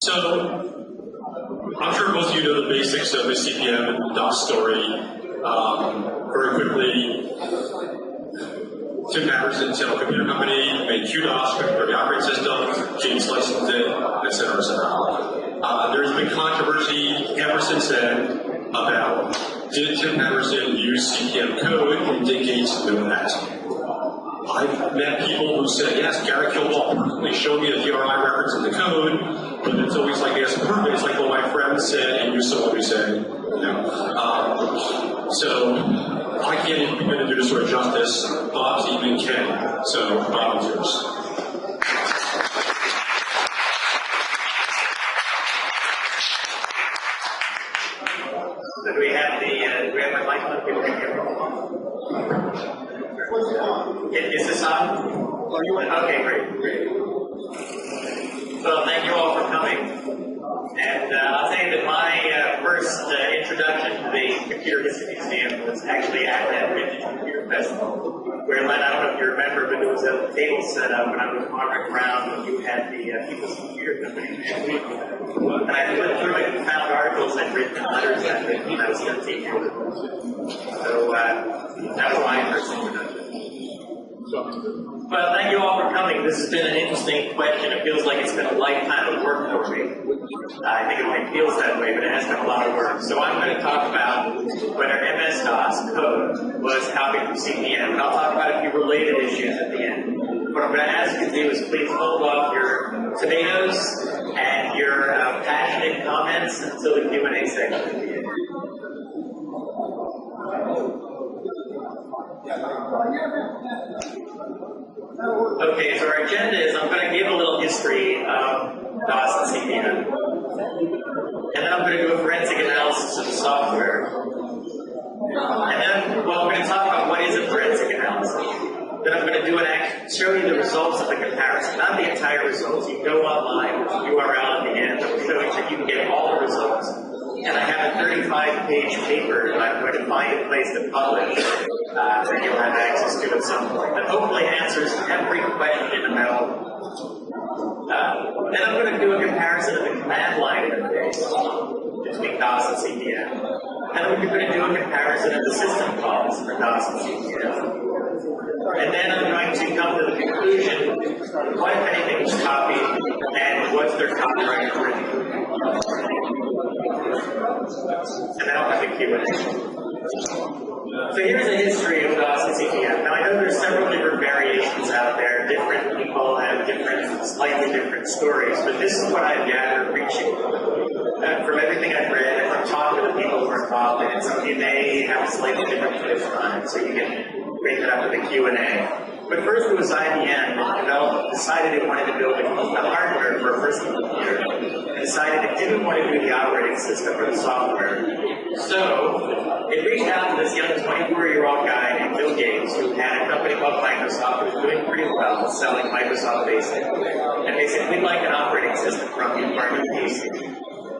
So, I'm sure most of you know the basics of the CPM and DOS story. Very quickly, Tim Patterson, Seattle Computer Company, made QDOS for the operating system, James licensed it, etc., etc. There's been controversy ever since then about did Tim Patterson use CPM code and did Gates know that? I've met people who said, yes, Gary Kildall personally showed me the DRI records in the code, but it's always like, yes, perfect. It's like what my friend said and you're someone who said, you know. So I can't even begin to do this sort of justice. Bob's even can. So Bob is yours. So do we have my mic on? People can hear me. Is this on? Okay, great. Well, thank you all for coming. And I'll tell you that my first introduction to the Computer History Museum was actually at that Vintage Computer Festival, where, I don't know if you remember, but there was a table set up when I was wandering around and you had the People's Computer Company next week. And I went through it and found articles I'd written and letters that when I was 17 years old. So that was my first introduction. Well, thank you all for coming. This has been an interesting question. It feels like it's been a lifetime of work for me. I think it only feels that way, but it has been a lot of work. So I'm going to talk about whether MS-DOS code was copied from CPM, and I'll talk about a few related issues at the end. What I'm going to ask you to do is please hold off your tomatoes and your passionate comments until the Q&A section at the end. Okay, so our agenda is I'm going to give a little history of DOS and CPM. And then I'm going to do a forensic analysis of the software. And then, well, I'm going to talk about what is a forensic analysis. Then I'm going to do show you the results of the comparison, not the entire results. You can go online with the URL at the end. I'm showing that you can get all the results. And I have a 35-page paper that I'm going to find a place to publish that you'll have access to at some point. That hopefully answers every question about. Then I'm going to do a comparison of the command line interface between DOS and CPM. And we're going to do a comparison of the system calls for DOS and CPM. And then I'm going to come to the conclusion what, if anything, was copied and what's their copyright infringement. And then I'll have a Q&A. So here's a history of DOS and CPM. Now I know there's several different variations out there. Different people have slightly different stories, but this is what I've gathered reaching from everything I've read and from talking to the people who are involved in it. Some of you may have a slightly different twist on it, so you can bring it up with the Q&A. But first it was IBM that decided it wanted to build the hardware for a personal computer, and decided it didn't want to do the operating system or the software. So it reached out to this young 24-year-old guy named Bill Gates, who had a company called Microsoft, who was doing pretty well, selling Microsoft Basic. And they said, we'd like an operating system from you, part of the PC.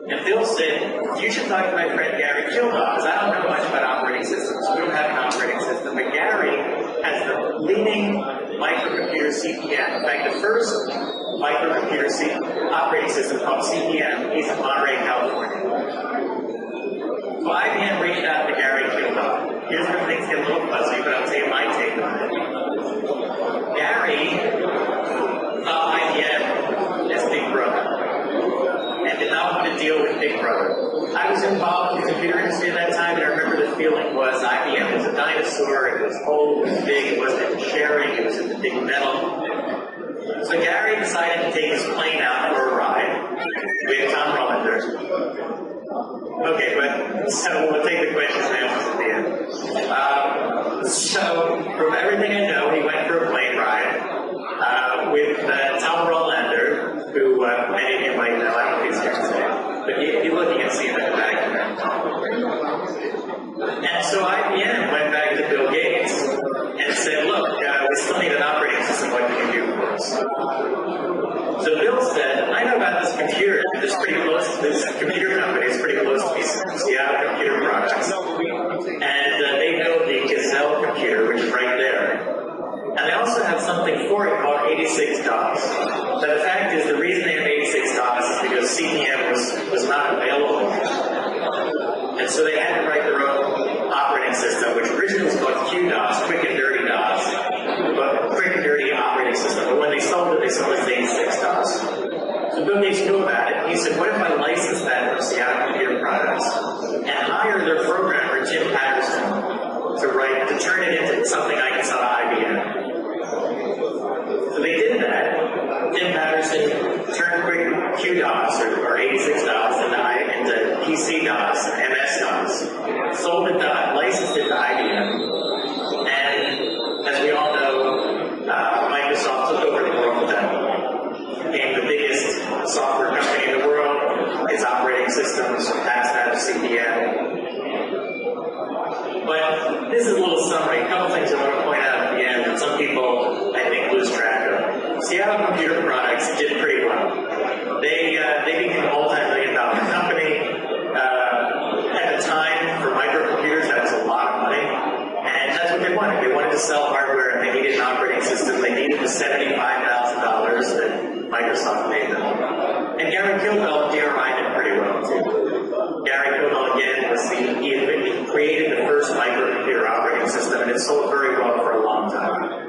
And Bill said, you should talk to my friend Gary Kildall, because I don't know much about operating systems. We don't have an operating system. But Gary has the leading microcomputer CPM. In fact, the first microcomputer operating system called CPM is in Monterey, California. So IBM reached out to Gary Kildall. Here's where things get a little fuzzy, but I'll tell you my take on it. Gary saw IBM as Big Brother and did not want to deal with Big Brother. I was involved in the computer industry at that time, and I remember the feeling was IBM was a dinosaur. It was old, it was big, it wasn't into sharing, it was into big metal. So Gary decided to take his plane out for a ride with Tom Rollender. Okay, but so we'll take the questions and answers at the end. So from everything I know, he went for a plane ride with Tom Rollender, who many of you might know. I don't know if he's here today, but if you're looking at seeing that back there. And so IBM went back to Bill Gates and said, look, we still need an operating system. What can you do for us? So Bill said, I know about this computer. It's pretty close. This computer company is pretty close to me. Seattle Computer Products. And they built the Gazelle computer, which is right there. And CPM was not available. And so they had to write their own operating system, which originally was called QDOS, Quick and Dirty DOS, but Quick and Dirty Operating System. But when they sold it as 86 DOS. So Bill Gates knew about it, and he said, what if I license that from Seattle Computer Products and hire their programmer, Tim Patterson, to turn it into something I can sell to IBM? So they did that. Tim Patterson turned Quick QDOS or 86 DOS into PC DOS and MS DOS, sold it, licensed it to IBM, and as we all know, Microsoft took over the world at that point. Became the biggest software company in the world. Its operating system surpassed that of CPM. But this is a little summary. A couple things I want to point out at the end that some people, I think, lose track of. Seattle Computer Products did pretty well. They became a multi-million-dollar company. At the time, for microcomputers, that was a lot of money. And that's what they wanted. They wanted to sell hardware, and they needed an operating system. They needed the $75,000 that Microsoft paid them. And Gary Kilbell, DRI, did pretty well, too. Gary Kilbell, again, he created the first microcomputer operating system, and it sold very well for a long time.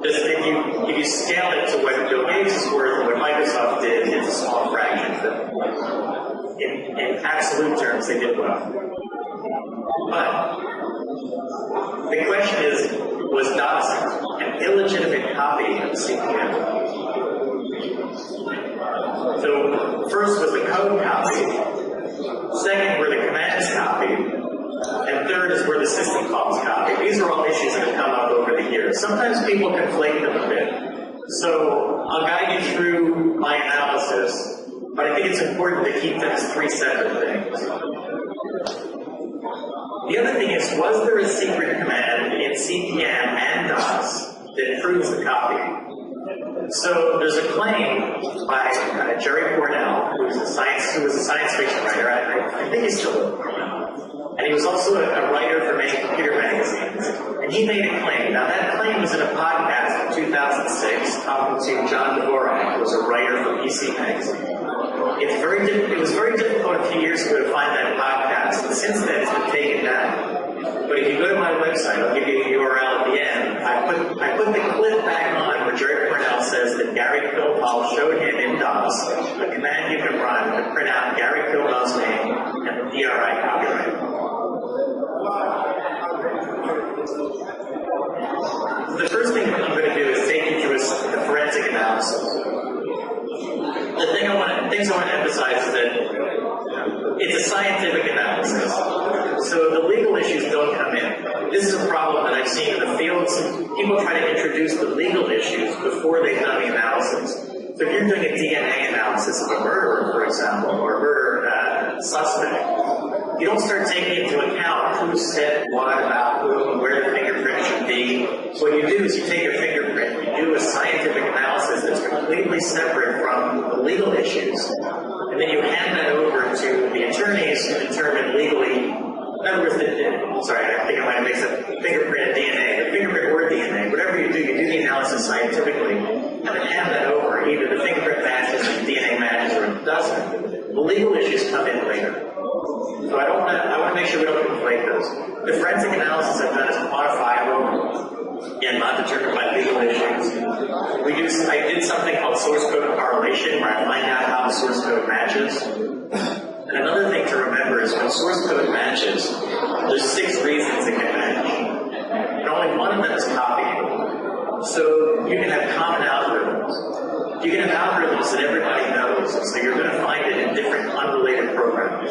Just if you scale it to what Bill Gates is worth and what Microsoft did, it's a small fraction. But in absolute terms, they did well. But the question is, was DOS an illegitimate copy of CPM? So first was the code copy. Second were the commands copied. And third is where the system calls copy. These are all issues that have come up over the years. Sometimes people conflate them a bit. So I'll guide you through my analysis, but I think it's important to keep them as three separate things. The other thing is, was there a secret command in CPM and DOS that proves the copy? So there's a claim by Jerry Cornell, who was a science fiction writer. I think he's still living. And he was also a writer for many computer magazines. And he made a claim. Now, that claim was in a podcast in 2006 talking to John Dvorak, who was a writer for PC Magazine. It was very difficult a few years ago to find that podcast, and since then it's been taken down. But if you go to my website, I'll give you the URL at the end. I put the clip back on where Jerry Cornell says that Gary Kilbell showed him in DOS a command you can run to print out Gary Kilbell's name and the DRI copyright. The first thing I'm going to do is take you through the forensic analysis. The things I want to emphasize is that it's a scientific analysis. So the legal issues don't come in. This is a problem that I've seen in the field. People try to introduce the legal issues before they've done the analysis. So if you're doing a DNA analysis of a murderer, for example, or a murder suspect, you don't start taking into account who said what about who, where the fingerprint should be. What you do is you take a fingerprint, you do a scientific analysis that's completely separate from the legal issues, and then you hand that over to the attorneys who determine legally. In other words, I think I might have mixed up fingerprint and DNA, but fingerprint or DNA, whatever you do the analysis scientifically, and then hand that over. Either the fingerprint matches, or the DNA matches, or it doesn't. The legal issues come in later. So I want to make sure we don't conflate those. The forensic analysis I've done is quantifiable and not determined by legal issues. I did something called source code correlation, where I find out how the source code matches. And another thing to remember is when source code matches, there's 6 reasons it can match. And only one of them is copying. So you can have common algorithms. You can have algorithms that everybody knows, so you're going to find it in different unrelated programs.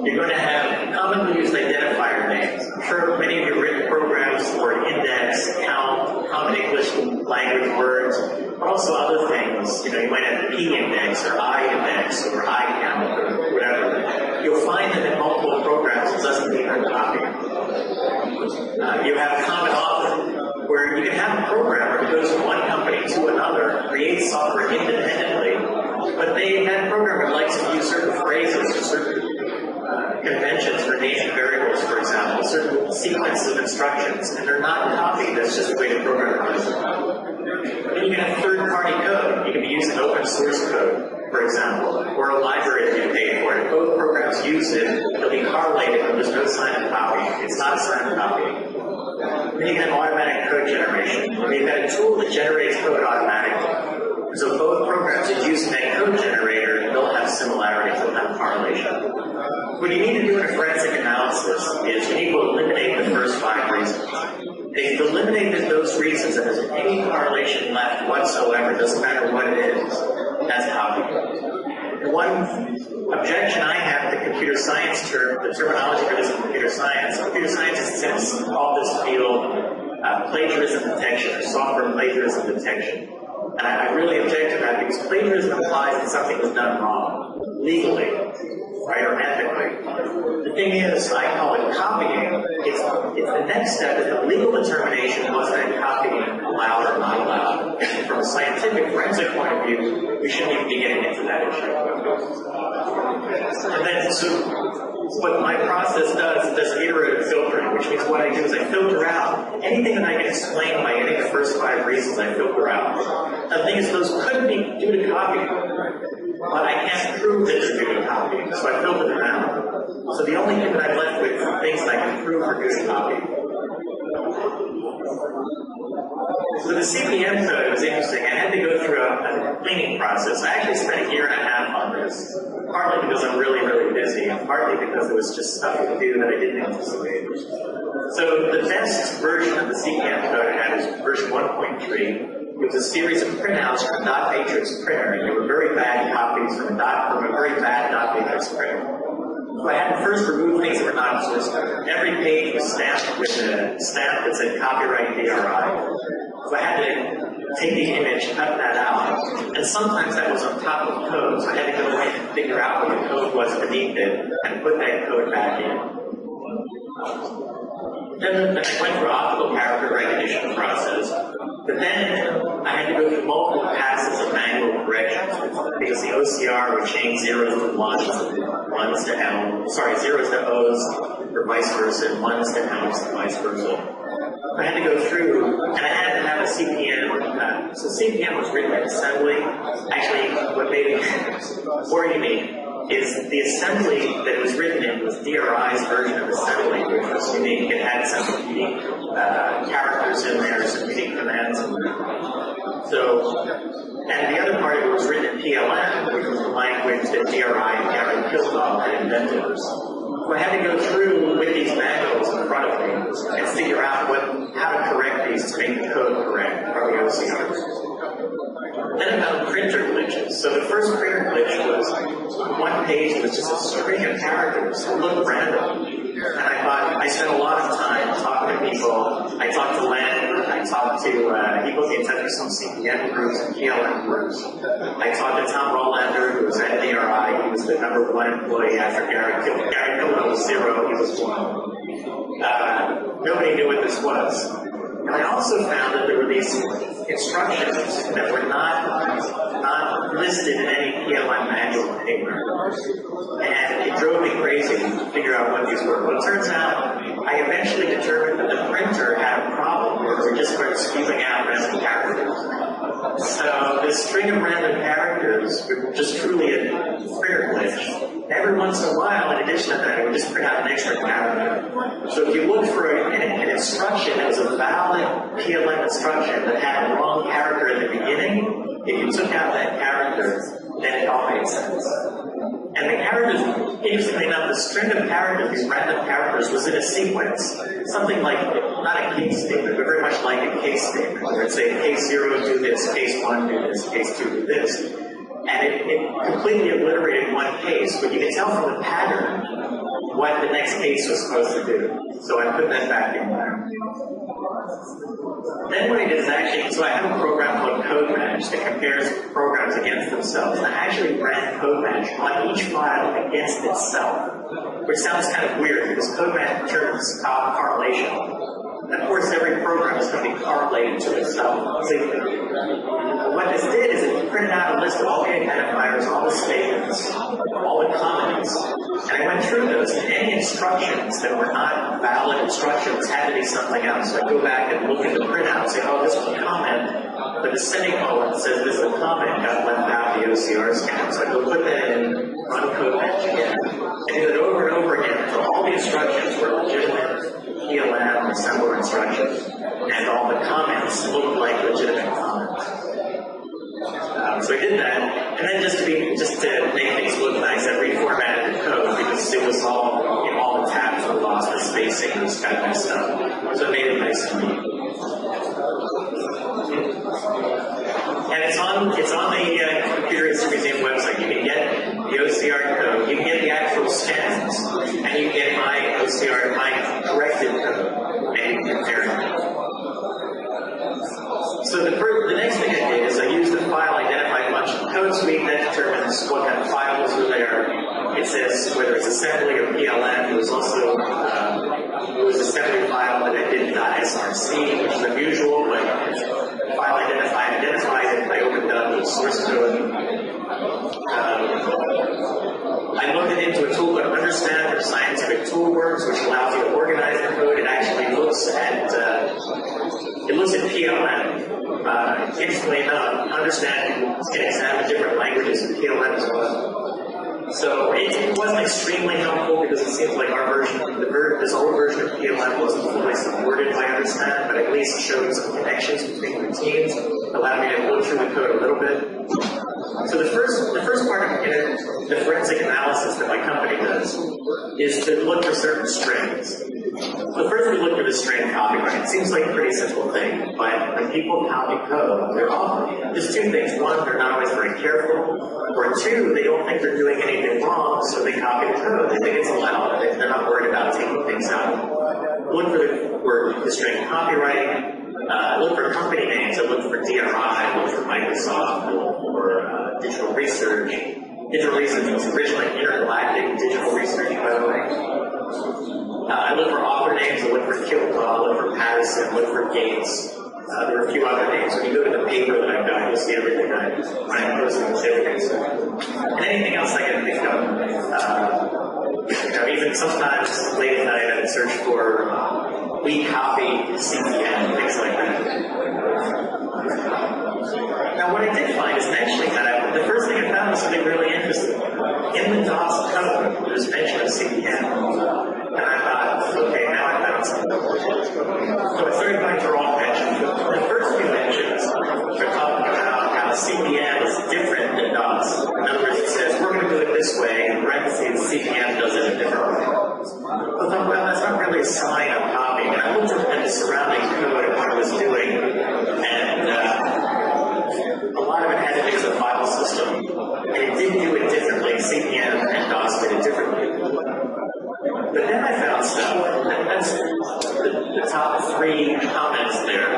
You're going to have commonly used identifier names. I'm sure many of you have written programs for index, count, common English language words, but also other things. You might have P index or I index or I count or whatever. You'll find them in multiple programs. It doesn't mean they're copying. You have common author, where you can have a programmer who goes from one company to another, creates software independently, but that programmer likes to use certain phrases or certain conventions for naming variables, for example, certain sequences of instructions, and they're not copied. That's just the way the programmer does it. Then you can have third-party code. You can be using open source code. for example, or a library that you pay for. If both programs use it, they'll be correlated, but there's no sign of copying. It's not a sign of copying. Then you can have automatic code generation. You've got a tool that generates code automatically. So both programs that use that code generator, they'll have similarities, they'll have correlation. What you need to do in a forensic analysis is you need to eliminate the first 5 reasons. If you eliminate those reasons and there's any correlation left whatsoever, doesn't matter what it is, that's copying. One objection I have to computer science term, the terminology for this is computer science. Computer scientists tend to call this field plagiarism detection or software plagiarism detection. And I really object to that because plagiarism implies that something was done wrong, legally, right, or ethically. The thing is, I call it copying. It's the next step is the legal determination was that copying allowed or not allowed. From a scientific forensic point of view, we shouldn't even be getting into that issue. And then, so what my process does is this iterative filtering, which means what I do is I filter out anything that I can explain by any of the first 5 reasons I filter out. Now, the thing is, those could be due to copying, but I can't prove that they're due to copying, so I filter them out. So the only thing that I'm left with are things that I can prove are due to copying. So the CPM code was interesting. I had to go through a cleaning process. I actually spent a year and a half on this, partly because I'm really, really busy, and partly because there was just stuff to do that I didn't anticipate. So the best version of the CPM code I had was version 1.3. It was a series of printouts from a dot matrix printer, and they were very bad copies from a very bad dot matrix printer. So I had to first remove things that were not source code. Every page was stamped with a stamp that said copyright DRI. So I had to take the image, cut that out, and sometimes that was on top of code, so I had to go away and figure out what the code was beneath it and put that code back in. Then I went through optical character recognition process, but then I had to go through multiple passes of manual corrections because the OCR would change zeros to ones to zeros to O's, or vice versa, and ones to M's, and vice versa. I had to go through, and I had to have a CPM. So CPM was written in assembly. Actually, what made it more unique is the assembly that it was written in was DRI's version of assembly, which was unique. It had some unique characters in there, some unique commands in there. So, and the other part of it was written in PLN, which was the language that DRI and Gary Kildahl had invented. So I had to go through with these manuals in front of me and figure out how to correct these to make the code correct from the OCRs. Then about printer glitches. So the first printer glitch was on one page, it was just a string of characters that looked random. And I thought, I spent a lot of time talking to people. I talked to Len, I talked to, he put me in touch with some CPM groups and PLM groups. I talked to Tom Rolander, who was at DRI. He was the #1 employee after Gary Kildahl. Gary Kildahl was 0, he was 1. Nobody knew what this was. And I also found that there were these instructions that were not listed in any PLM manual paper. And it drove me crazy to figure out what these were. Well, it turns out I eventually determined that the printer had a problem where it just started spewing out random characters. So this string of random characters were just truly a printer glitch. Every once in a while, in addition to that, it would just print out an extra character. So if you look for an instruction that was a valid PLM instruction that had a wrong character at the beginning, if you took out that character, then it all made sense. And the characters, interestingly enough, the string of characters, these random characters, was in a sequence. Something like, not a case statement, but very much like a case statement, where it'd say case 0 do this, case 1 do this, case 2 do this. And it completely obliterated one case, but you can tell from the pattern what the next case was supposed to do. So I put that back in there. Then what I did is actually, so I have a program called Code Match that compares programs against themselves. And I actually ran Code Match on each file against itself, which sounds kind of weird because Code Match determines correlation. And of course, every program is going to be correlated to itself. So what this did is it printed out a list of all the identifiers, all the statements, all the comments, and I went through those, and any instructions that were not valid instructions had to be something else. So I go back and look at the printout and say, oh, this was a comment, but the semicolon says this is a comment got left out of the OCR scan. So I go put that in, run code match again, and do that over and over again until all the instructions were legitimate PLM assembler instructions, and all the comments looked like legitimate comments. So I did that, and then just to make things look nice, I reformatted the code because it was all, you know, all the tabs were lost, the spacing was kind of messed up. So it made it nice and neat. And it's on the Computer History Museum website. You can get the OCR code, you can get the actual scans, and you can get my OCR, my corrected code, and you can compare it. So the next thing I did is I used the file identify function code suite that determines what kind of files are there. It says whether it's assembly or PLM. It was also an assembly file that I did .src, which is unusual, but file identified it. I opened up the source code. I loaded into a tool called Understand for Scientific Toolworks, which allows you to organize the code. It actually looks at PLM. Interestingly enough, Understand can examine different languages in PLM as well. So it wasn't extremely helpful because it seems like our version, this old version of PLM wasn't fully supported by Understand, but at least showed some connections between routines, allowed me to go through the code a little bit. So the first part of the forensic analysis that my company does is to look for certain strings. So first we look for the string copyright. It seems like a pretty simple thing, but when people copy code, they're often, there's two things. One, they're not always very careful, or two, they don't think they're doing anything wrong, so they copy the code. They think it's allowed. They're not worried about taking things out. Look for the string copyright. Look for company names. I look for DRI, look for Microsoft, look for Digital Research. Digital Research was originally Intergalactic Digital Research, by the way. I look for author names. I look for Kildaw, I look for Patterson, look for Gates. There are a few other names. When you go to the paper that I've got, you'll see everything when I post in the certificates. And anything else I can think of. Even sometimes late at night I would search for we copy CPM, things like that. Now what I did find is mentioning that the first thing I found was something really interesting. In the DOS code, there's mention of CPM. And I thought, okay, now I found something. So I started going through all mentions. The first few mentions are talking about how CPM is different than DOS. In other words, it says, we're going to do it this way, and in parentheses, CPM does it a different way. I thought, well, that's not really a sign of copying. And I looked at the surrounding code and what it was doing, and a lot of it had to do with the file system. And it did do it differently. CPM and DOS did it differently. But then I found stuff, and that's the top three comments there.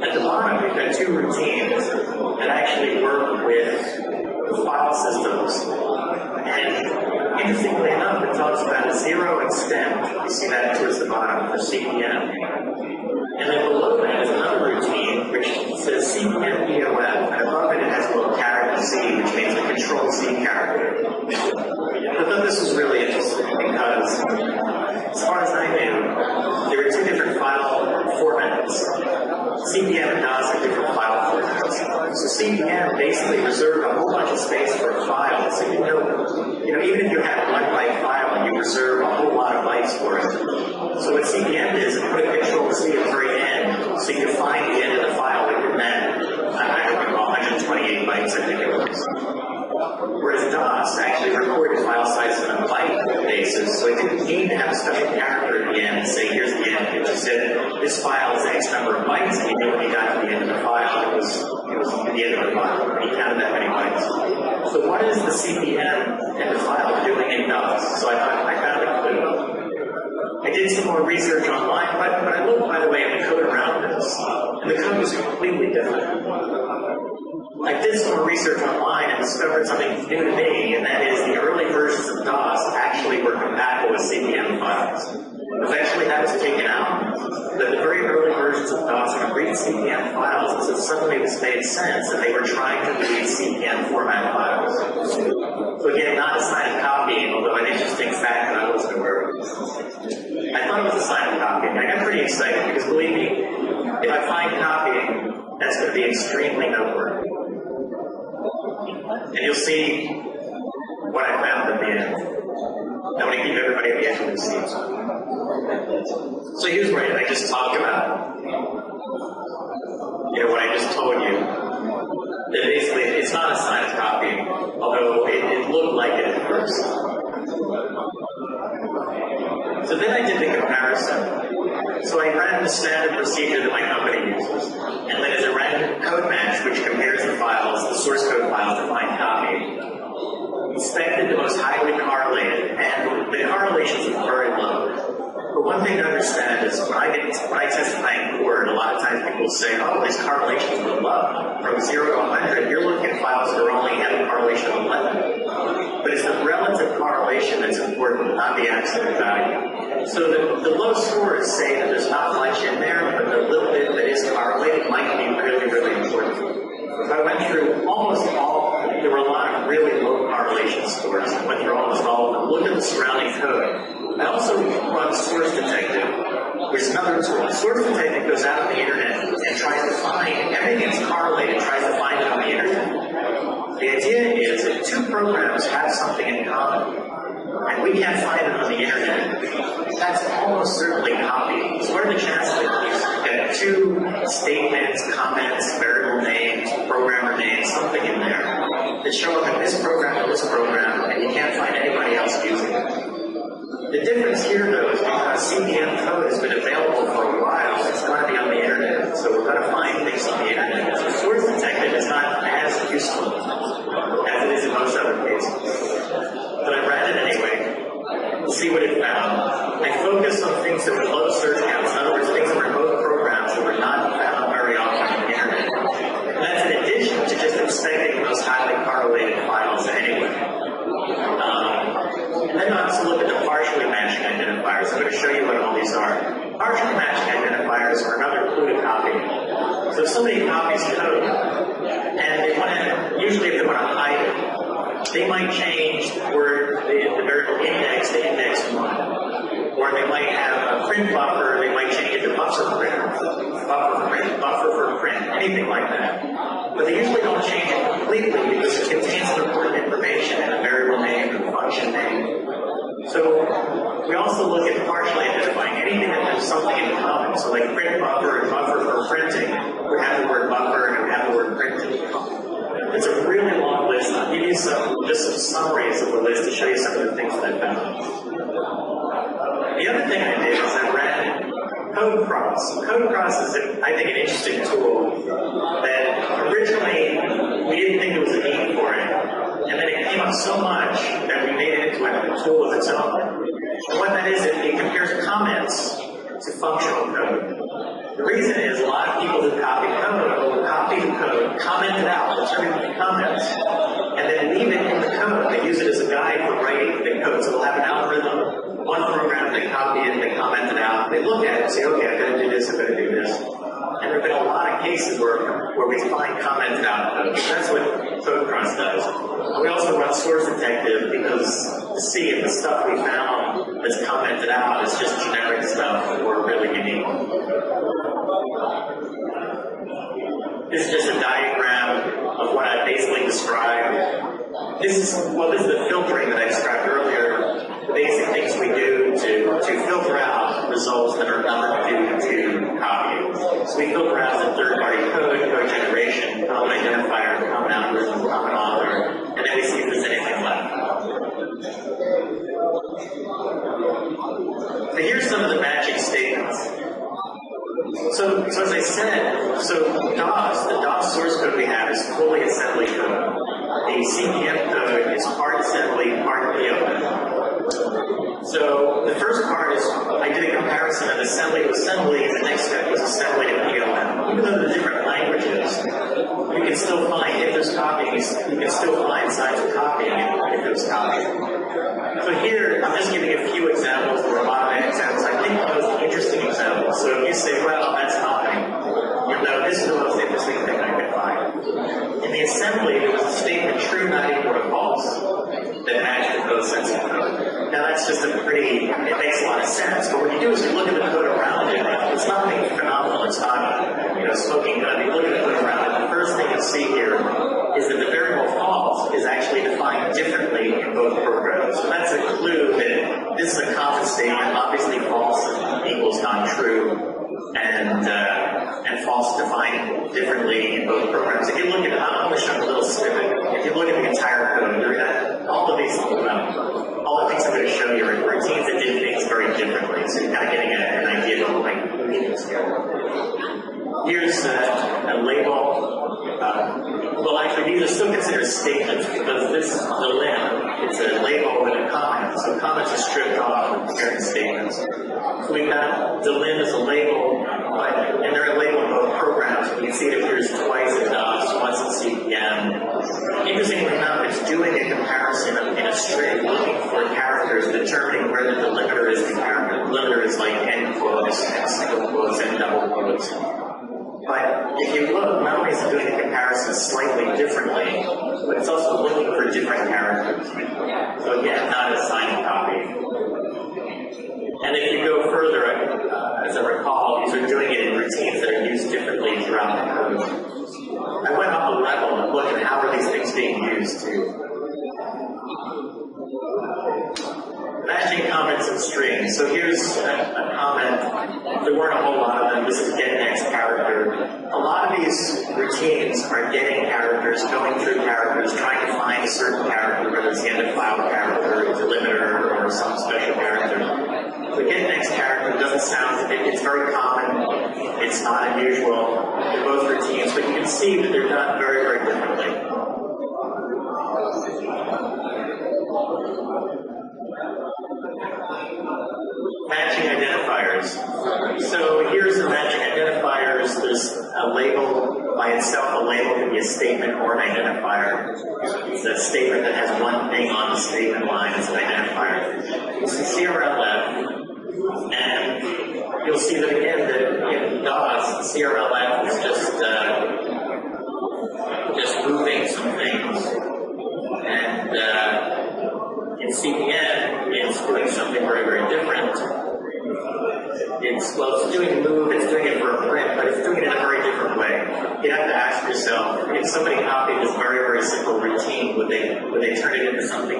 At the bottom, we've got two routines that actually work with file systems. And interestingly enough, it talks about 0 and stem. You see that towards the bottom for CPM. And then below that is another routine which says CPM EOF, and above it has a little character C, which means a control C character. I thought this was really interesting because, as far as I knew, there were two different file formats. CPM and DOS are different file formats. So CPM basically reserved a whole bunch of space for a file. So you know, even if you have a 1 byte file, you reserve a whole lot of bytes for it. So what CPM is, it put a control C at the very end, so you can find the end of the file that you're meant. I don't recall, 128 bytes, I think it was. Whereas DOS actually recorded file size on a byte basis, so it didn't need to have a special character at the end and say, here's the end. It just said, this file is X number of bytes, and you knew when you got to the end of the file, it was the end of the file, and you counted that many bytes. So what is the CPM and the file doing in DOS? So I found a clue. I did some more research online, but I looked, by the way, at the code around this, and the code was completely different. I did some more research online and discovered something new to me, and that is the early versions of DOS actually were compatible with CPM files. Eventually that was taken out, but the very early versions of DOS could read CPM files, and so suddenly this made sense that they were trying to read CPM format files. So again, not a sign of copying, although an interesting fact that I wasn't aware of. I thought it was a sign of copying. I got pretty excited because, believe me, if I find copying, that's going to be extremely and you'll see what I found at the end. I want to keep everybody at the edge of their seats. So here's where I just talked about, what I just told you. That basically, it's not a sign of copying, although it looked like it at first. So then I did the comparison. So I ran the standard procedure that my company uses. And then as I ran code match, which compares the files, the source code files to find copy, inspected the most highly correlated, and the correlations are very low. But one thing to understand is when I testify in court, a lot of times people say, oh, these correlations are low. From 0 to 100, you're looking at files that are only have a correlation of 11. But it's the relative correlation that's important, not the absolute value. So the low scores say that there's not much in there, but the little bit that is correlated might be really, really important. So I went through almost all, there were a lot of really low correlation scores. I went through almost all of them. Looked at the surrounding code. I also run SourceDetective, which is another tool. SourceDetective goes out on the internet and tries to find everything that's correlated, tries to find it on the internet. The idea is that two programs have something in common, and we can't find it on the internet, that's almost certainly copy. So what are the chances that two statements, comments, variable names, programmer names, something in there that show up in this program or this program, and you can't find anybody else using it? The difference here, though, is because CPM code has been available for a while, it's going to be on the internet, so we're going to find things on the internet. So SourceDetective is not as useful as it is in most other cases. But I ran it anyway to see what it found. I focused on things that were low search counts, in other words, things that were in both programs that were not found very often on the internet. And that's in addition to just inspecting those highly correlated files anyway. And then I also look at the partially matching identifiers. I'm going to show you what all these are. Partially matching identifiers are another clue to copy. So if somebody copies code, and they want to, usually if they want to hide it, they might change the variable index to index 1. Or they might have a print buffer, they might change it to buffer for print, anything like that. But they usually don't change it completely because it contains some important information in a variable name or function name. So we also look at partially identifying anything that has something in common. So like print buffer and buffer for printing would have the word buffer and it would have the word printing. It's a really long list. I'll give you just some summaries of the list to show you some of the things that I found. The other thing I did is I ran CodeCross. CodeCross is, I think, an interesting tool that originally we didn't think there was a need for it. And then it came up so much that we made it into a tool of its own. And what that is, it compares comments to functional code. The reason is a lot of people who copy code will copy the code, comment it out, return the comments, and then leave it in the code. They use it as a guide for writing the code. So they'll have an algorithm, one program, they copy it, they comment it out, they look at it and say, okay, I'm going to do this, I'm going to do this. And there have been a lot of cases where we find commented out code. That's what CodeCross does. We also run SourceDetective because to see if the stuff we found that's commented out is just generic stuff or really unique. This is just a diagram of what I basically described. This is the filtering that I described earlier. The basic things we do to filter out results that are not due to copying. So we filter out the third-party code generation, common identifier, common algorithm, common author, and then we see if there's anything left. So here's some of the matching statements. So as I said, the DOS source code we have is fully assembly code. The CPM code is part assembly, part PLM. So the first part is I did a comparison of assembly to assembly, and the next step was assembly to PLM. Even though they're different languages, you can still find, if there's copying, you can still find signs of copying if there's copying. So here, I'm just giving a few examples. There are a lot of examples. I think the most interesting example. So if you say, well, that's copying, you'll know this is the most interesting thing I could find. In the assembly, there was a statement true, not equal to false, that matched with both sets of code. Now that's just it makes a lot of sense, but what you do is you look at the code around it, it's nothing phenomenal, it's not, smoking gun. You look at the code around it, the first first thing you'll see here is that the variable false is actually defined differently in both programs. So that's a clue that this is a common statement. Obviously, false equals not true, and false defined differently in both programs. If you look at, I'm going to show a little snippet. If you look at the entire code, all of these, all the things I'm going to show you are routines that did things very differently. So you're kind of getting an idea of like meanings here. Here's a label. Well, actually, these are still considered statements because this is the lim. It's a label with a comment. So comments are stripped off and compared to statements. So we've got the lim as a label, and they're a label in both programs. You can see it appears twice in DOS, once in CPM. Interestingly enough, it's doing a comparison in a string, looking for characters, determining where the delimiter is compared. The delimiter is like end quotes, and single quotes, and double quotes. But if you look, not only is it doing the comparison slightly differently, but it's also looking for different characters. So again, not a signed copy. And if you go further, as I recall, these are doing it in routines that are used differently throughout the code. I went up a level and looked at how are these things being used too. Matching comments and strings. So here's a comment. There weren't a whole lot of them. This is get next character. A lot of these routines are getting characters, going through characters, trying to find a certain character, whether it's the end of file character, a delimiter, or some special character. The get next character doesn't sound, it's very common. It's not unusual. They're both routines, but you can see that they're done very, very differently. Matching identifiers. So here's the matching identifiers. There's a label by itself. A label can be a statement or an identifier. It's a statement that has one thing on the statement line as an identifier. You see CRLF, and you'll see that again that in DOS, CRLF is just moving some things, and in CPM, it's doing something very, very different. It's doing move, it's doing it for a print, but it's doing it in a very different way. You have to ask yourself, if somebody copied this very, very simple routine, would they turn it into something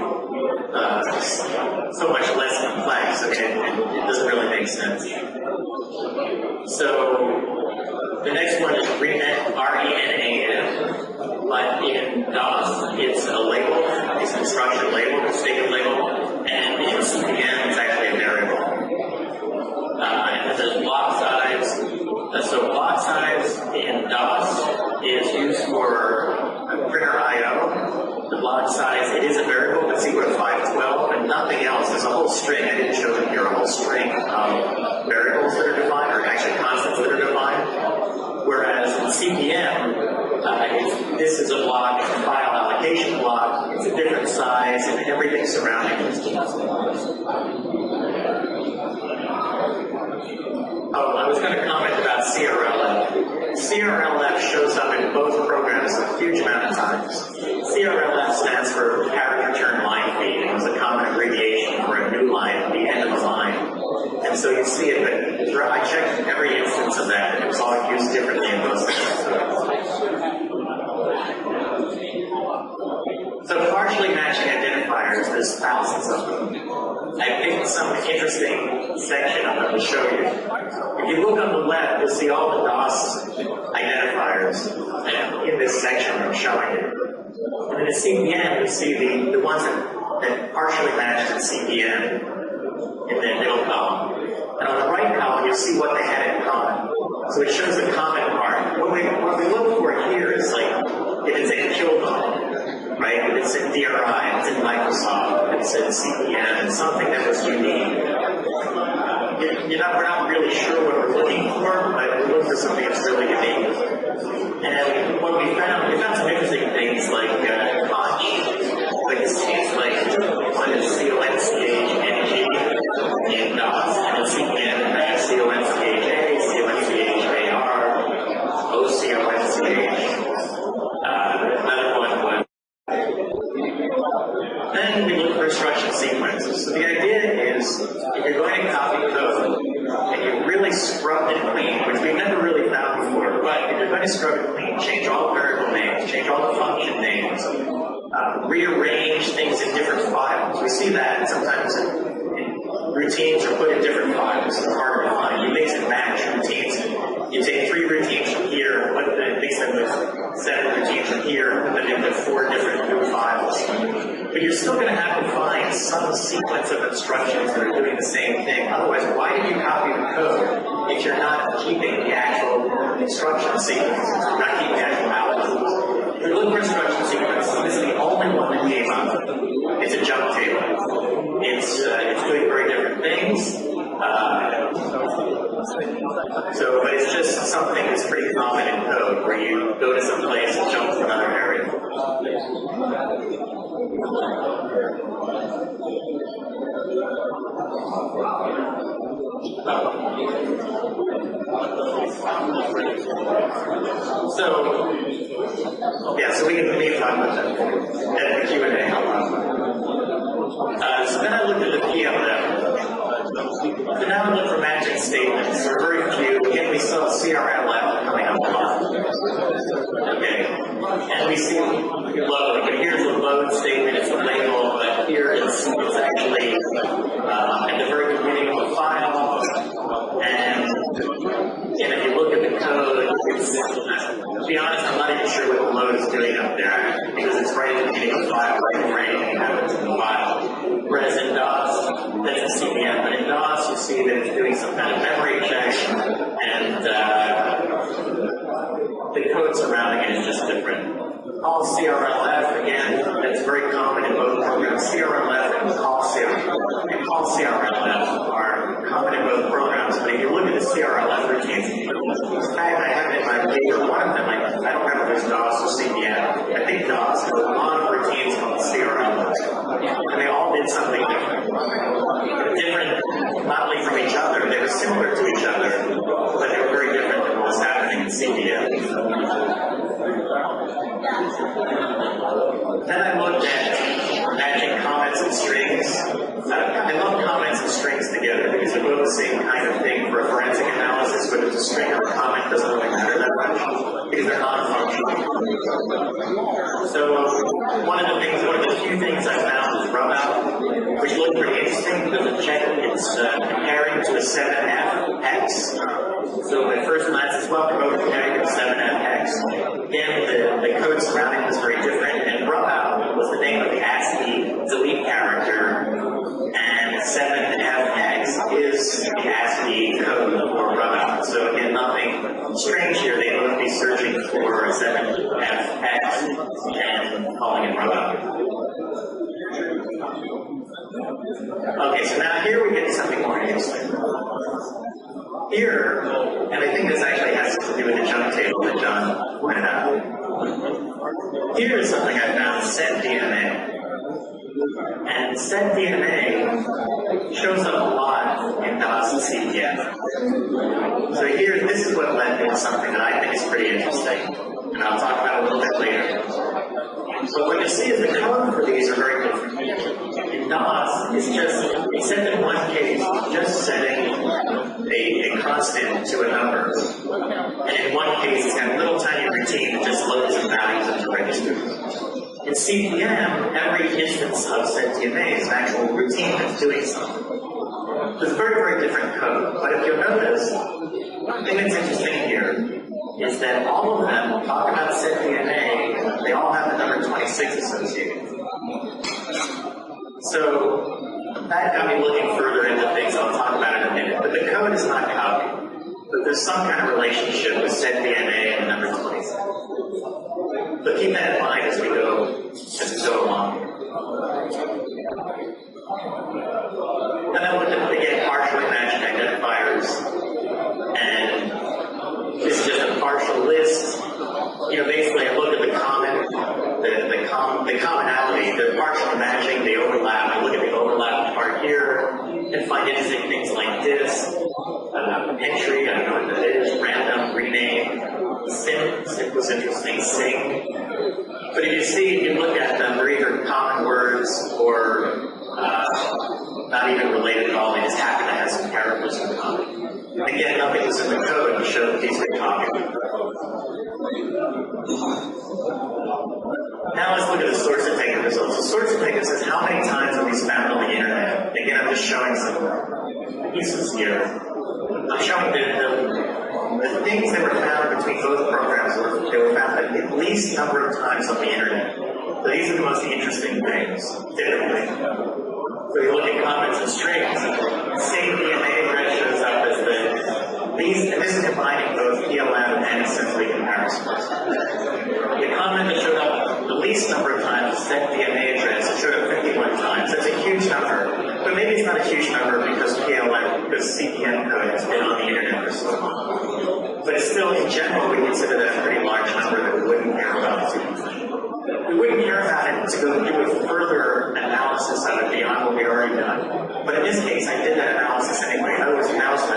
so much less complex? Okay, it doesn't really make sense. So the next one is RENAM, R-E-N-A-M. But in DOS, it's a label, it's an instruction label, it's a statement label, and in CPM, it's actually a variable. And then there's block size. So block size in DOS is used for printer I/O. The block size, it is a variable, but see we're at 512, but nothing else. There's a whole string. I didn't show them here, a whole string of variables that are defined, or actually constants that are defined. Whereas in CPM, this is a block, it's a file allocation block, it's a different size, and everything surrounding this is Oh, I was going to comment about CRLF. CRLF shows up in both programs a huge amount of times. CRLF stands for Character Return Line Feed. It was a common abbreviation for a new line at the end of the line. And so you see it, but I checked every instance of that, and it was all used differently in both systems. So partially matching identifiers, there's thousands of them. I picked some interesting section I'm going to show you. If you look on the left, you'll see all the DOS identifiers in this section I'm showing you. And in the CPM, you see the ones that partially matched in CPM in the middle column. And on the right column, you'll see what they had in common. So it shows the common part. What we look for here is like, if it's in kill column, right? If it's in DRI, if it's in Microsoft, if it's in CPM, it's something that was unique. We're not really sure what we're looking for, but we're looking for something that's really unique. And what we found some interesting things like Koch, like this seems like one is CONCHNG in DOS, and in CPM, CONCHA, CONCHAR, OCONCH. Another one was. Then we look for instruction sequences. So the idea is, if you're going to copy code, and you really scrub it clean, which we've never really found before, but if you're going to scrub it clean, change all the variables change all the function names, rearrange things in different files. We see that sometimes routines are put in different files. It's harder to find. You mix and match routines. You take 3 routines from here, mix them with 7 routines from here, and put them into 4 different new files. But you're still going to have to find some sequence of instructions that are doing the same thing. Otherwise, why did you copy the code if you're not keeping the actual instruction sequence? You're not keeping the actual output. If you look for instruction sequence, this is the only one that came up. It's a jump table. It's doing very different things. But it's just something that's pretty common in code, where you go to some place and jump to another area. So we can talk about that at the Q&A. So then I looked at the PLF. So now I look for matching statements. There are very few. Again, we saw CRLF coming up a lot. Okay. And we see load. But here's a load statement. It's a label, but here it's actually at the very beginning of the file. And if you look at the code, to be honest, I'm not even sure what the load is doing up there, because it's right at the beginning of the file, right before anything happens in the file. Whereas in DOS, that's a CPM, but in DOS, you see that it's doing some kind of memory check, and the code surrounding it is just different. Call CRLF, again, that's very common in both programs. CRLF and call CRLF are common in both programs, but if you look at the CRLF routines, in fact, I have it in my paper, one of them, I don't remember if it was DOS or CPM. I think DOS has a lot of routines called CRLF, and they all did something different. Not only from each other, they were similar to each other, but they were very different than what was happening in CPM. Then I looked at matching comments and strings. I love comments and strings together because they're both the same kind of thing for a forensic analysis, but if it's a string or a comment, it doesn't really matter that much because they're non-functional. So one of the few things I found is rub out, which looked pretty interesting because it's comparing to a 7F hex. So my first glance is welcome over comparing to a 7F hex. Again, the code surrounding was very different, and rub out was the name of the ASCII delete character, and 7F hex is the ASCII code for rub out. So again, nothing strange here. They both be searching for a 7F hex and calling it rub out. Okay, so now here we get to something more interesting. Here, and I think this actually has to do with the jump table that John pointed out. Here is something I found, setDNA. And setDNA shows up a lot in DOS and CPM. So here, this is what led me to something that I think is pretty interesting, and I'll talk about it a little bit later. So what you see is the code for these are very different. In DOS, it's just, except in one case, just setting a constant to a number. And in one case, it's got a little tiny routine that just loads some values into register. In CPM, every instance of setDNA is an actual routine that's doing something. So it's very, very different code. But if you'll notice, one thing that's interesting here is that all of them talk about setDNA, they all have the number 26 associated. So that got me looking further into things. I'll talk about it in a minute. But the code is not copied. But there's some kind of relationship with setDNA and the number 26. But keep that in mind as we go along. And then look at, again, partially matching identifiers. And this is just a partial list. Basically I look at the commonality, the partial matching, the overlap. I look at the overlap part here and find interesting things like this. Entry, I don't know what that is, random, rename, SIM was interesting, sing. But if you look at them, they're either common words or not even related at all. They just happen to have some characters in common. Again, nothing was in the code to show that these are common. Now let's look at the SourceDetective results. So SourceDetective says how many times have these found on the internet. Again, I'm just showing some pieces here. I'm showing the things that were found between both programs. They were found at least number of times on the internet. So these are the most interesting things, typically. So you look at comments and strings. Same DNA address shows up as and this is combining both PLM and assembly comparisons. The comment that showed up the least number of times is set DNA address. It showed up 51 times. That's a huge number. But maybe it's not a huge number because CPM code has been on the internet for so long. But it's still, in general, we consider that a pretty large number that we wouldn't care about too much. We wouldn't care about it to go do a further analysis of it beyond what we already done. But in this case, I did that analysis anyway. In other words, I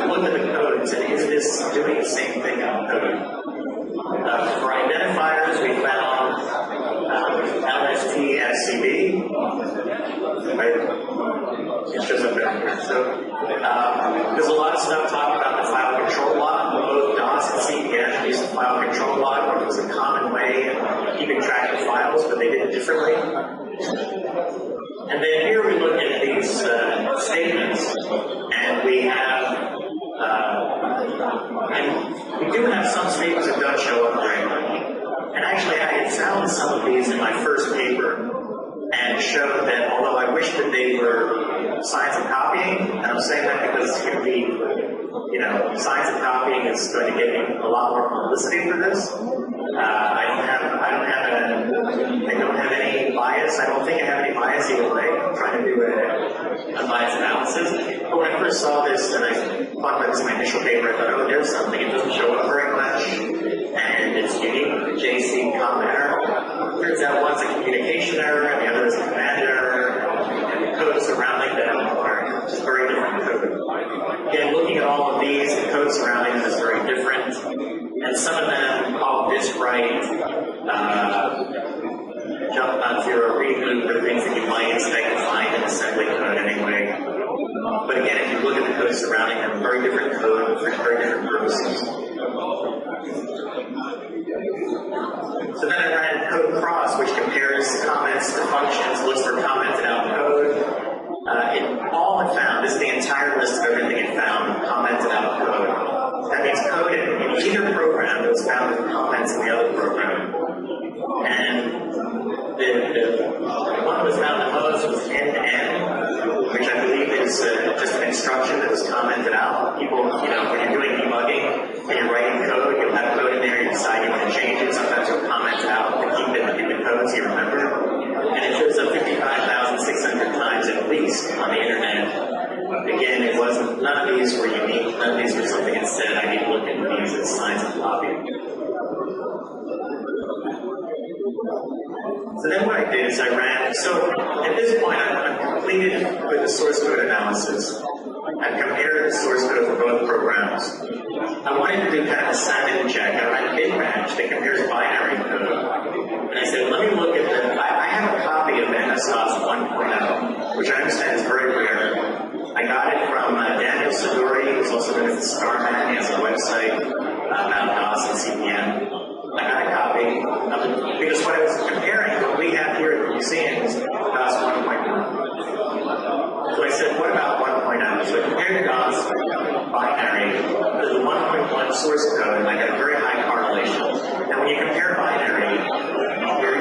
looked at the code and said, is this doing the same thing on code? For identifiers, we found LSTFCB. Right? It shows up down here. So there's a lot of stuff talking about the file control log. Both DOS and CPM use the file control log, which was a common way of keeping track of files, but they did it differently. And then here we look at these statements, and we have, and we do have some statements that don't show up very much. And actually, I had found some of these in my first paper, and showed that although I wish that they were signs of copying, and I'm saying that because it's going to be, signs of copying is going to get a lot more publicity for this. I don't have any bias. I don't think I have any bias either way. I'm trying to do a bias analysis. But when I first saw this, and I talked about this in my initial paper, I thought, oh, there's something. It doesn't show up very much, and it's unique to JC com error. Turns out one's a communication error, and the other is a command error, and the code surrounding them are just very different code. Again, looking at all of these, the code surrounding them is very different, and some of them call disk write, jump not zero reboot, are things that you might expect to find in assembly code anyway. But again, if you look at the code surrounding them, very different code for very different purposes. So then I ran code cross, which compares comments to functions, looks for commented out code. All it found is the entire list of everything it found commented out code. That means code in either program that was found with comments in the other program. And the one that was found the most was end-to-end, which I believe is just an instruction that was commented out. People, when you're doing debugging and you're writing code, you'll have code in there, you decide you want to change it. Sometimes you'll comment it out to keep it in the code so you remember. And it shows up 55,600 times at least on the internet. Again, it wasn't, none of these were unique, none of these were something that said I need to look at these as signs of copying. So then what I did is I ran, so at this point I'm completed with the source code analysis. I've compared the source code for both programs. I wanted to do kind of a sanity check. I ran bit match that compares binary code. And I said, let me look at I have a copy of MS-DOS 1.0, which I understand is very rare. I got it from Daniel Sidori, who's also known as the Starman. He has a website about DOS and CPM. I got a copy because what I was comparing, what we have here at the museum is DOS 1.1. So I said, what about 1.0? So I compared DOS binary to the 1.1 source code, and I got a very high correlation. Now, when you compare binary,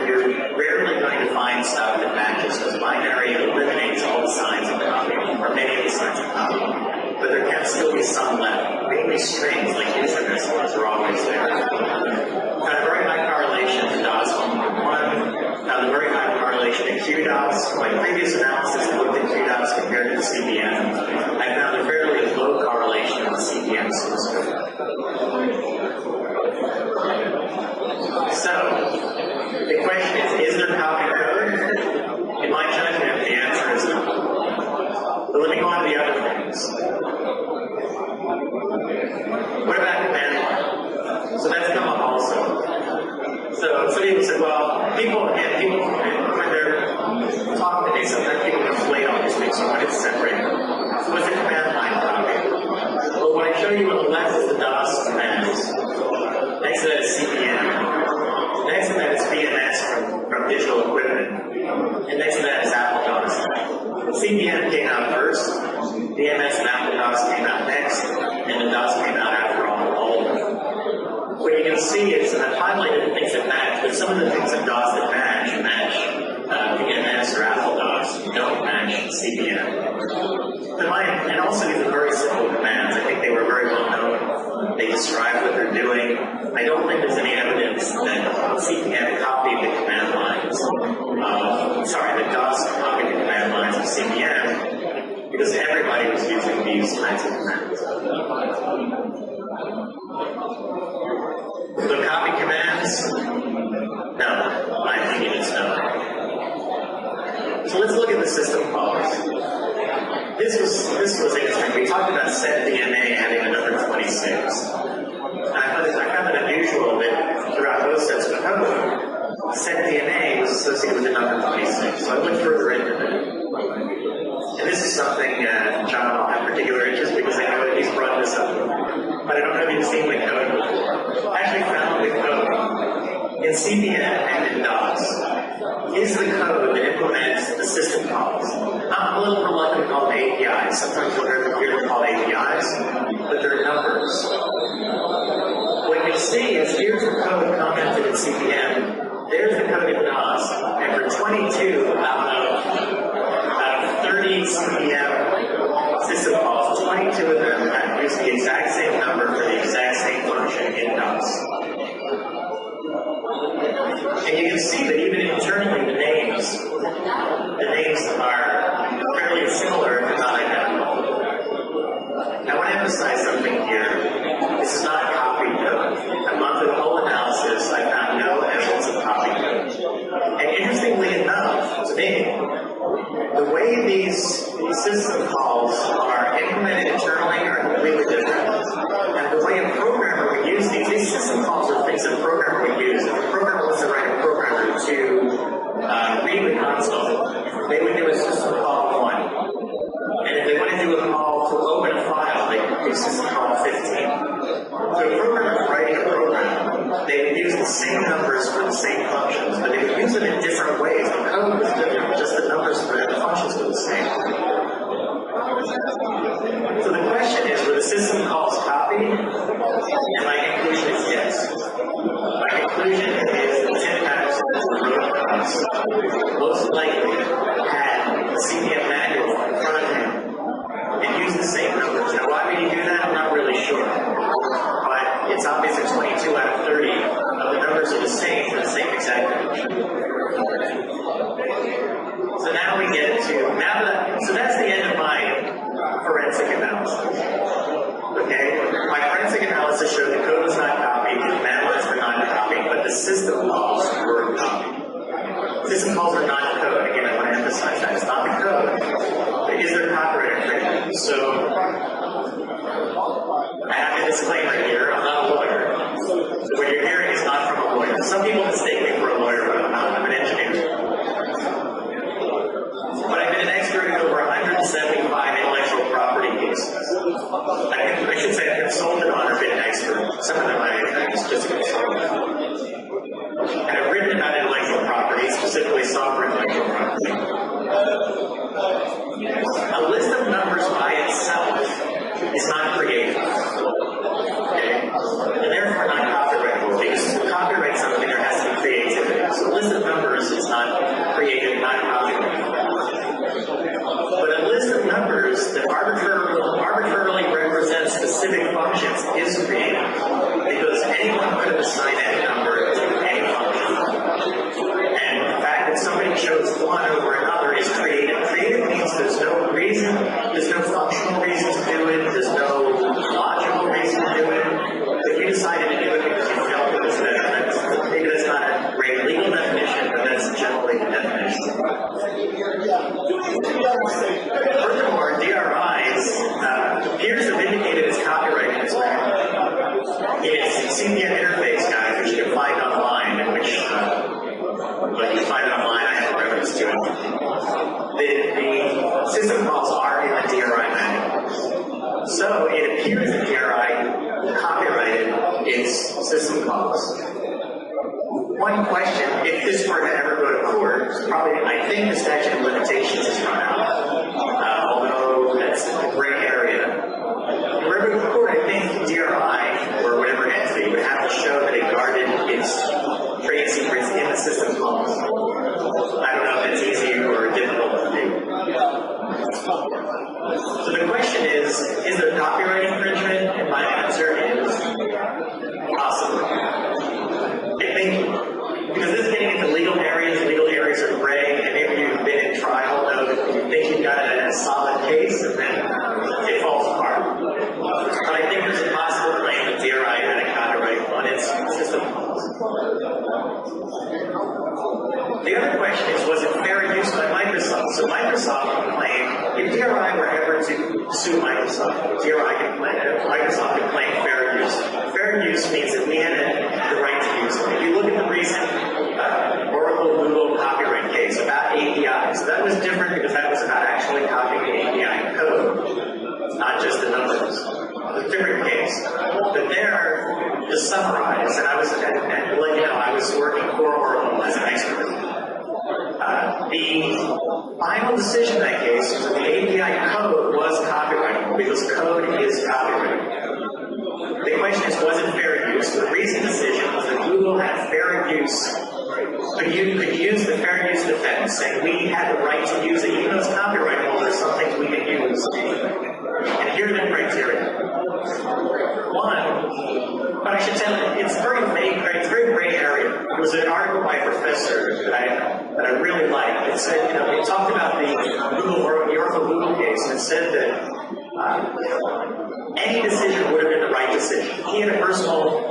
you're rarely going to find stuff that matches, because binary eliminates all the signs of copy, or many of the signs of copy. But there can still be some left. Mainly strings, like intermissals, are always there. Got a very high correlation to DOS 1.1, found a very high correlation to QDOS. My previous analysis looked at QDOS compared to the CPM. I found a fairly low correlation to the CPM source code. So, the question is there copy code? In my judgment, the answer is no. But let me go on to the other things. What about command line? So that's come up also. So some people said, well, people, when they're talking to me, sometimes people conflate all these things, so when it's separated. So what's a command line copy? Well, what I show you on the left is the DOS commands. Next to that is CPM. digital equipment. And next to that is Apple DOS. CP/M came out first, DMS and Apple DOS came out next, and the DOS came out after all of them. What you can see is, and I've highlighted the things that match, but some of the things in DOS that match DMS or Apple DOS don't match CP/M. And also these are very simple commands. I think they were very well known. They describe what they're doing. I don't think there's any evidence that CP/M copied the command lines. The DOS copied the command lines of CP/M because everybody was using these kinds of commands. The copy commands? No. My opinion is no. So let's look at the system calls. This was interesting. We talked about setDMA having a number 26. I found it unusual that throughout both sets of code, setDMA was associated with the number 26. So I went further into it. And this is something John will have particular interest because I know that he's brought this up. But I don't know if you've seen the code before. I actually found the code in CP/M and in DOS. Is the code that implements the system calls. I'm a little reluctant to call them APIs. Sometimes you'll hear them called APIs, but they're numbers. What you see is here's the code commented in CP/M. There's the code in DOS. And for 22 out of 30 CP/M system calls, 22 of them use the exact same number for the exact same function in DOS. And you can see that even internally the names are fairly similar, if not identical. I want to emphasize something here. This is not a copied code. I've gone through the whole analysis. I found no evidence of copied code. And interestingly enough, to me, the way these system calls are implemented internally are completely different. And the way a programmer would use these system calls are things that a programmer would use. If a programmer wants to write a programmer to read the console, they would do a system call 1. And if they want to do a call to open a file, they would do system call 15. So a programmer writing a program, they would use the same numbers for the same functions, but they would use them in different ways. The code was different, just the numbers for the functions were the same. So the question is, were the system calls copied? And my conclusion is yes. My conclusion is that Tim Patterson, who wrote DOS, most likely had the CP/M manual in front of him and used the same numbers. Now, why would he do that? I'm not really sure. But it's obvious that 22 out of 30 of the numbers are the same for the same exact function. So now we get to, so that's the end of my forensic analysis. Okay? My forensic analysis showed the code was not copied, the command lines were not copied, but the system calls were copied. System calls are not the code. Again, I want to emphasize that. It's not the code. But is there copyright infringement? So, I have a disclaimer here. I'm not a lawyer. So what you're hearing is not from a lawyer. Some people mistake me for a lawyer, but I'm not. I'm an engineer. But I've been an expert in over 175 intellectual property cases. I should say I've consulted on or been an expert. Some of them I just a consultant. And I've written about intellectual property, specifically software intellectual property. A list of numbers by itself is not creative. Okay? And therefore not copyrightable. Because to copyright something, there has to be creativity. So a list of numbers is not creative, not copyrightable. But a list of numbers that arbitrarily represent specific functions is creative. Because anyone could have assigned any number to any function. And the fact that somebody chose one over another is creative. Creative means there's no reason, there's no functional reason to do it, there's no logical reason to do it. If you decided to do it because you felt it was better, maybe that's not a great legal definition, but that's generally the definition. Furthermore, DRIs appears to have indicated its copyright in this matter. Its CP/M interface guide, which you can find online, and which but you find it online, I have a reference to it. The system calls are in the DRI manual. So it appears that DRI copyrighted its system calls. one question, if this were to ever go to court, probably, I think the statute of limitations is run out. Although that's a gray area. If it were to go to court, I think DRI, or whatever entity, would have to show that it guarded its trade secrets in the system calls. I don't know if it's easy or difficult to do. So the question is there copyright infringement? And my answer is possibly. I think, because this is getting into legal areas are gray, and if you've been in trial, know that you think you've got a solid case, and then it falls apart. But I think there's a possible claim that DRI had a copyright on its system calls. The other question is, was it fair use by Microsoft? So Microsoft can claim, if DRI were ever to sue Microsoft, Microsoft can claim fair use. Fair use means that we had the right to use it. If you look at the recent Oracle Google copyright case about APIs, that was different because that was about actually copying the API code, not just the numbers. It was a different case. But there, to summarize, and let you know, I was working for Oracle as an expert. The final decision in that case was that the API code was copyrightable because code is copyrighted. The question is, was it fair use? The recent decision was that Google had fair use, could use the fair use defense, saying we had the right to use it, even though it's copyrightable, there's some things we can use. And here are the criteria. One, but I should tell you, it's very vague, it's a very gray area. There was an article by a professor that I really liked. It said, it talked about the Oracle Google case, and it said that any decision would have been the right decision. He had a personal,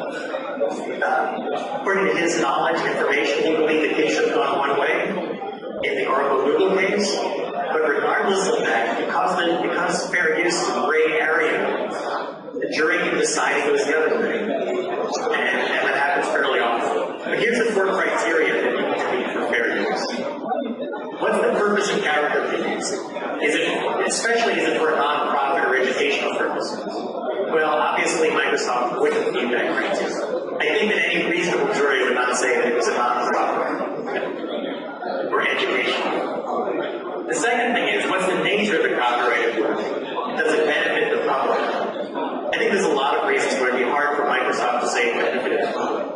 according to his knowledge and information, he believed the case should have gone one way in the Oracle Google case. But regardless of that, because fair use is a gray area, the jury can decide it goes the other way. And that happens fairly often. But here's the 4 criteria that you need to meet for fair use. What's the purpose and character of the use? Especially is it for a non-profit or educational purposes? Well, obviously Microsoft wouldn't meet that criteria. I think that any reasonable jury would not say that it was a non-profit or educational. The second thing is, what's the nature of the copyrighted work? Does it benefit the public? I think there's a lot of reasons where it'd be hard for Microsoft to say it benefited the public.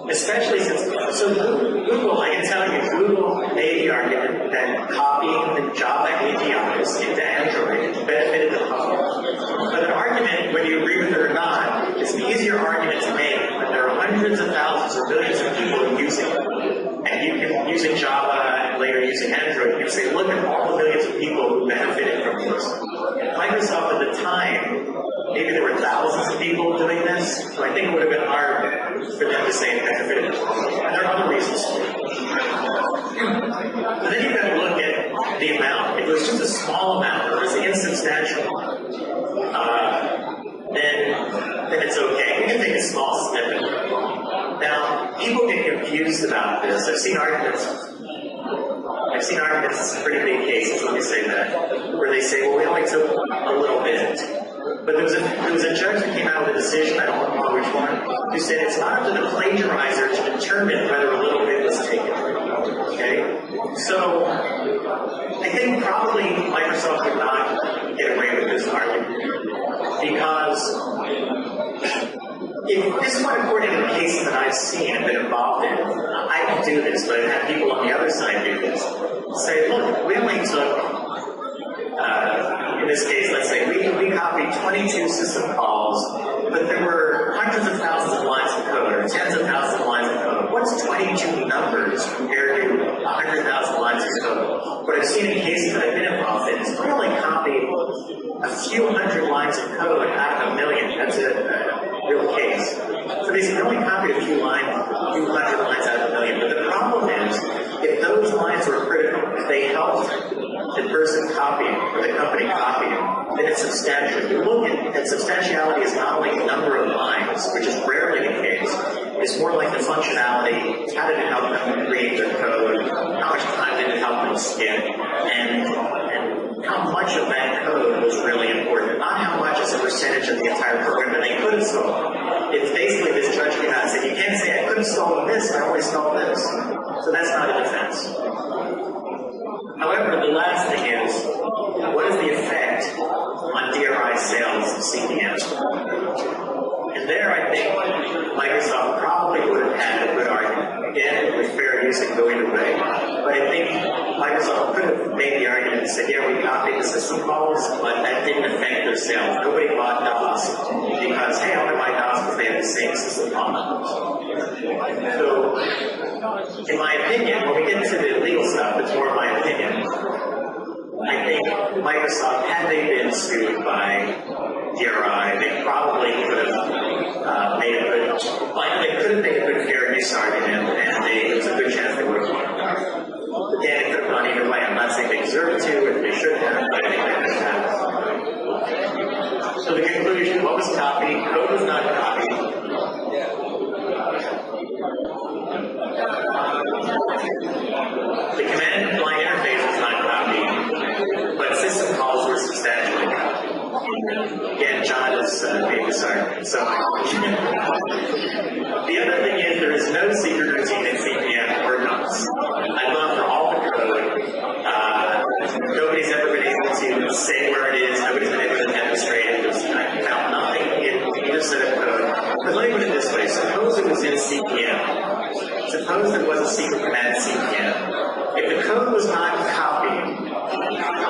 Especially since, Google, I can tell you, Google made the argument that copying the Java APIs into Android benefited the public. But an argument, whether you agree with it or not, is an easier argument to make when there are hundreds of thousands or billions of people using it. And you can, using Java and later using Android, you can say, look at all the millions of people who benefited from this. Microsoft at the time, maybe there were thousands of people doing this, so I think it would have been hard for them to say it benefited. And there are other reasons. But then you've got to look at the amount. If it was just a small amount, or it was insubstantial, then it's okay. We can take a small snippet. Now, people get confused about this. I've seen arguments, in pretty big cases, let me say that, where they say, well, we only took a little bit. But there was a judge that came out with a decision, I don't remember which one, who said it's not up to the plagiarizer to determine whether a little bit was taken. Okay? So, I think probably Microsoft would not get away with this argument. Because if this is what, according to the cases that I've seen and been involved in, I don't do this, but I've had people on the other side do this. Say, look, we only took, in this case, let's say, we copied 22 system calls, but there were hundreds of thousands of lines of code, or tens of thousands of lines of code. What's 22 numbers compared to 100,000 lines of code? What I've seen in cases that I've been involved in is we only copied a few hundred lines of code out of a million. That's a real case. So they only copied a few hundred lines out of a million. But the problem is, if those lines were critical, if they helped the person copying or the company copying, then it's substantial. You look at substantiality is not only the number of lines, which is rarely the case, it's more like the functionality, how did it help them create their code, how much time did it help them skip, and how much of that code was really important, not how much as a percentage of the entire program that they could have solved. It's basically this judge came out and said, you can't say I could have stolen this, I only stole this. So that's not a defense. However, the last thing is, what is the effect on DRI sales of CPM? And there, I think Microsoft probably would have had a good argument. Again, with fair use and going away. But I think Microsoft could have made the argument and said, yeah, we copied the system calls, but that didn't affect their sales. Nobody bought DOS because, hey, I want to buy DOS because they have the same system call numbers. So, in my opinion, when we get to the legal stuff, it's more my opinion. I think Microsoft, had they been sued by DRI, they probably could have made a good, they could have made a good fair use argument, and there's a good chance they would have won. Again, it could have gone either way. I'm not saying they deserve to, or they should have, but I think they could have. So the conclusion, what was copied? Code was not copied. The command line interface was not copied, but system calls were substantially copied. Again, John is being disarmed. So the other thing is there is no secret routine in CPM or DOS. I've gone through all the code. Nobody's ever been able to say where it is. Nobody's been able to demonstrate it. I found nothing in either set of code. But let me put it this way. Suppose it was in CPM. Suppose there was a secret command in CPM. If the code was not copied,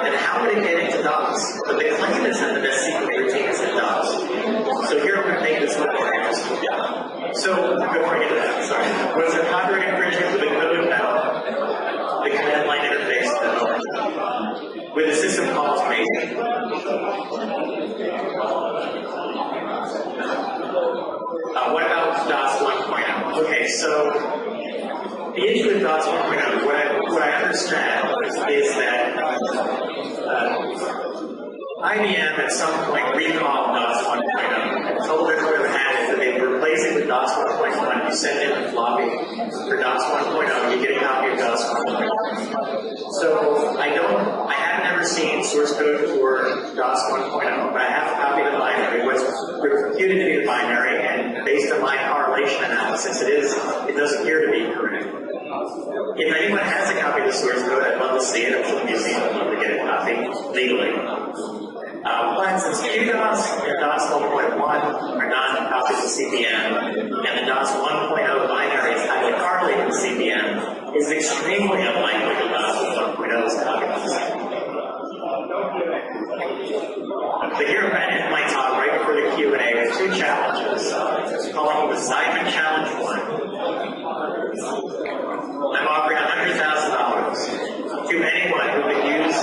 then how would it get into DOS? But the claim is that the best secret routine is in DOS. So here I'm going to make this look more interesting. So, before I get to that, sorry. Was there copyright infringement with the code? No. The command line interface? No. With the system calls? Maybe. What about DOS 1.0? Okay, so the issue with DOS 1.0, what I understand is that IBM at some point recalled DOS 1.0 and told everyone who had it that they were replacing with DOS 1.1. You send in the floppy for DOS 1.0, you get a copy of DOS 1.0. So I have never seen source code for DOS 1.0, but I have a copy of the binary, what's reputed to be the binary, and based on my correlation analysis, it does appear to be correct. If anyone has a copy of the source code, I'd love to see it. I'm sure the museum would love to get a copy legally. But since QDOS and DOS 1.1 are not copies of CPM, and the DOS 1.0 binary is highly correlated with CPM, it is extremely unlikely that DOS 1.0 is copied of CPM. But here I'm going to end my talk right before the Q&A with two challenges. Calling the Zeidman Challenge 1. I'm offering $100,000 to anyone who would use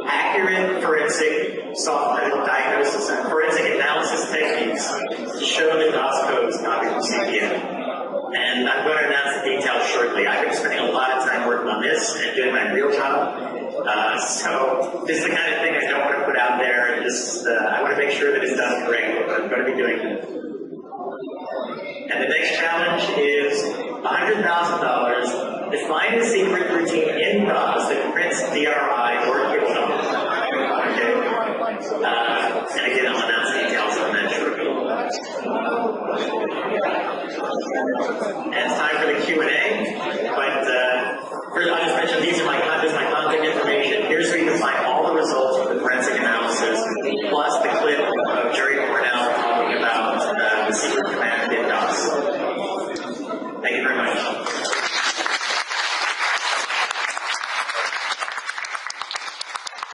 accurate forensic software diagnosis and forensic analysis techniques to show that DOS code is copied from CPM. And I'm going to announce the details shortly. I've been spending a lot of time working on this and doing my real job. So this is the kind of thing I don't want to put out there. And I want to make sure that it's done correctly, but I'm going to be doing it. And the next challenge is $100,000. Define a secret routine in DOS that prints DRI or kill numbers. Okay. And again, I'll announce details on that shortly. And it's time for the Q&A.